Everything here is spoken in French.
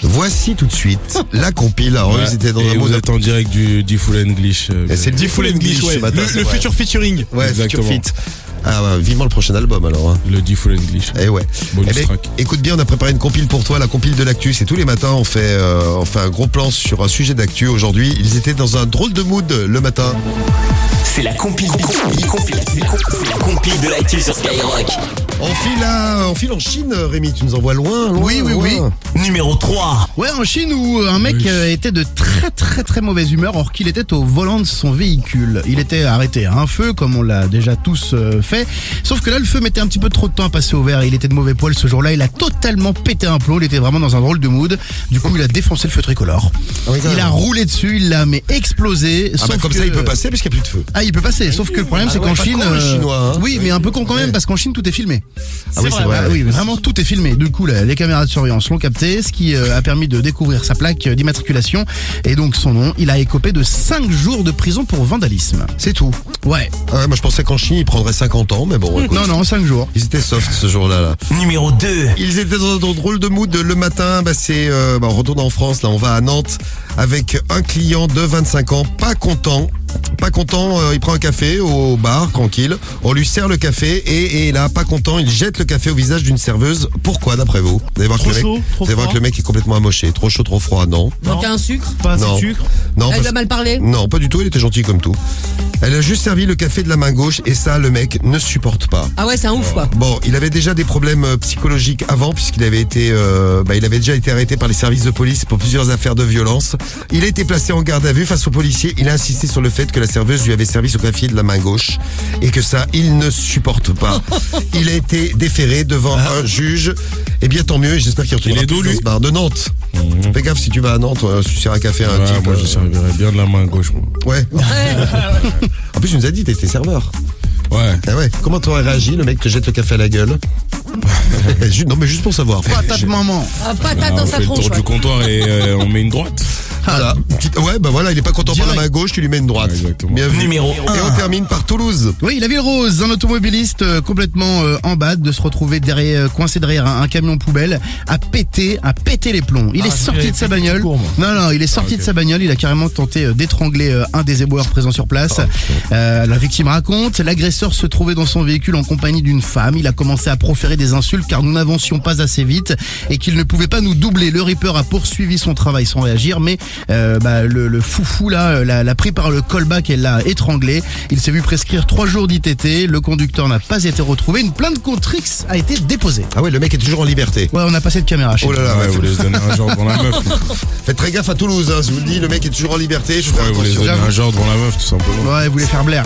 Voici tout de suite la compile. Alors, ils étaient dans Et un vous mode. êtes en direct du Full English. Et c'est le Full English, ouais. ce matin, c'est Le vrai. futur featuring. Ouais, Exactement. Future Fit. Ah ouais, vivement le prochain album alors. Hein. Le Full English. Eh ouais. Bonus Eh ben, track. écoute bien, on a préparé une compile pour toi, la compile de l'actu. C'est tous les matins, on fait un gros plan sur un sujet d'actu. Aujourd'hui, ils étaient dans un drôle de mood le matin. C'est la compile la compile de l'actu sur Skyrock. On file en Chine, Rémi, tu nous envoies loin. Oui. Numéro 3. Ouais, en Chine où un mec était de très mauvaise humeur alors qu'il était au volant de son véhicule. Il était arrêté à un feu, comme on l'a déjà tous fait. Sauf que là, le feu mettait un petit peu trop de temps à passer au vert et il était de mauvais poil ce jour-là. Il a totalement pété un plomb. Il était vraiment dans un drôle de mood. Du coup, il a défoncé le feu tricolore. Ah oui, Il a roulé dessus, il l'a explosé. Ah bah sauf comme que... ça, il peut passer parce qu'il n'y a plus de feu. Ah, il peut passer. Sauf que le problème, c'est ouais, qu'en pas Chine. con, le Chinois, hein. Oui, mais un peu con quand même, parce qu'en Chine, tout est filmé. Ah oui, c'est vrai. Ah oui, vraiment tout est filmé. Du coup, les caméras de surveillance l'ont capté, ce qui a permis de découvrir sa plaque d'immatriculation et donc son nom. Il a écopé de 5 jours de prison pour vandalisme. C'est tout. Ouais. Ah ouais, moi je pensais qu'en Chine, il prendrait 50 ans, mais bon. Écoute, Non, 5 jours. Ils étaient soft ce jour-là. Là. Numéro 2. Ils étaient dans un drôle de mood le matin. On retourne en France. Là, on va à Nantes avec un client de 25 ans, pas content. Il prend un café au bar, tranquille. On lui sert le café et là, pas content, il jette le café au visage d'une serveuse. Pourquoi, d'après vous? Vous allez voir que le mec est complètement amoché. Trop chaud, trop froid, non. Manque un sucre. Pas assez Non. de sucre. Non, Elle parce- lui a mal parlé. non, pas du tout. Il était gentil comme tout. Elle a juste servi le café de la main gauche et ça, le mec ne supporte pas. Ah ouais, c'est un ouf quoi. Bon, il avait déjà des problèmes psychologiques avant puisqu'il avait été, il avait déjà été arrêté par les services de police pour plusieurs affaires de violence. Il a été placé en garde à vue face aux policiers. Il a insisté sur le fait que la serveuse lui avait servi son café de la main gauche et que ça, il ne supporte pas. Il a été déféré devant un juge. Et bien tant mieux. J'espère qu'il retournera Il est d'où, plus dans lui ce bar de Nantes. Fais gaffe si tu vas à Nantes, tu sers un café à un Ouais, type. moi je servirais bien de la main gauche. Moi. Ouais. En plus, tu nous as dit, t'étais serveur. Ouais. Ah ouais. Comment t'aurais réagi, le mec te jette le café à la gueule? Non, mais juste pour savoir. Patate maman. Ah, patate On dans fait sa le tronche. tour Ouais. du comptoir et on met une droite. Voilà. Ouais, bah voilà, il est pas content par la main gauche, tu lui mets une droite. Ouais, exactement. Bien vu. Numéro Et on termine par Toulouse. Oui, la ville rose, un automobiliste complètement en bas de se retrouver coincé derrière un camion poubelle, a pété les plombs. Il est sorti de sa bagnole. Non, il est sorti de sa bagnole. Il a carrément tenté d'étrangler un des éboueurs présents sur place. La victime raconte, l'agresseur se trouvait dans son véhicule en compagnie d'une femme. Il a commencé à proférer des insultes car nous n'avancions pas assez vite et qu'il ne pouvait pas nous doubler. Le Reaper a poursuivi son travail sans réagir, mais le foufou là l'a pris par le callback et l'a étranglé. Il s'est vu prescrire 3 jours d'ITT. Le conducteur n'a pas été retrouvé. Une plainte contre X a été déposée. Ah ouais, le mec est toujours en liberté. Ouais, on a passé de caméra chez Oh là là, Ouais, vous voulez se donner un genre devant la meuf. faites très gaffe à Toulouse, hein, je vous le dis, le mec est toujours en liberté. Je fais Ouais, vous voulez se attention. donner un genre devant la meuf, tout simplement. Ouais, vous voulez faire Blair.